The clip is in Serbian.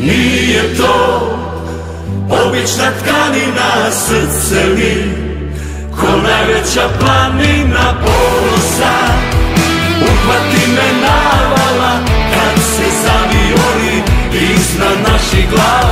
Nije to obična tkanina, srce mi ko najveća planina ponosa. Uhvati me navala kad se zavioni iznad naših glava.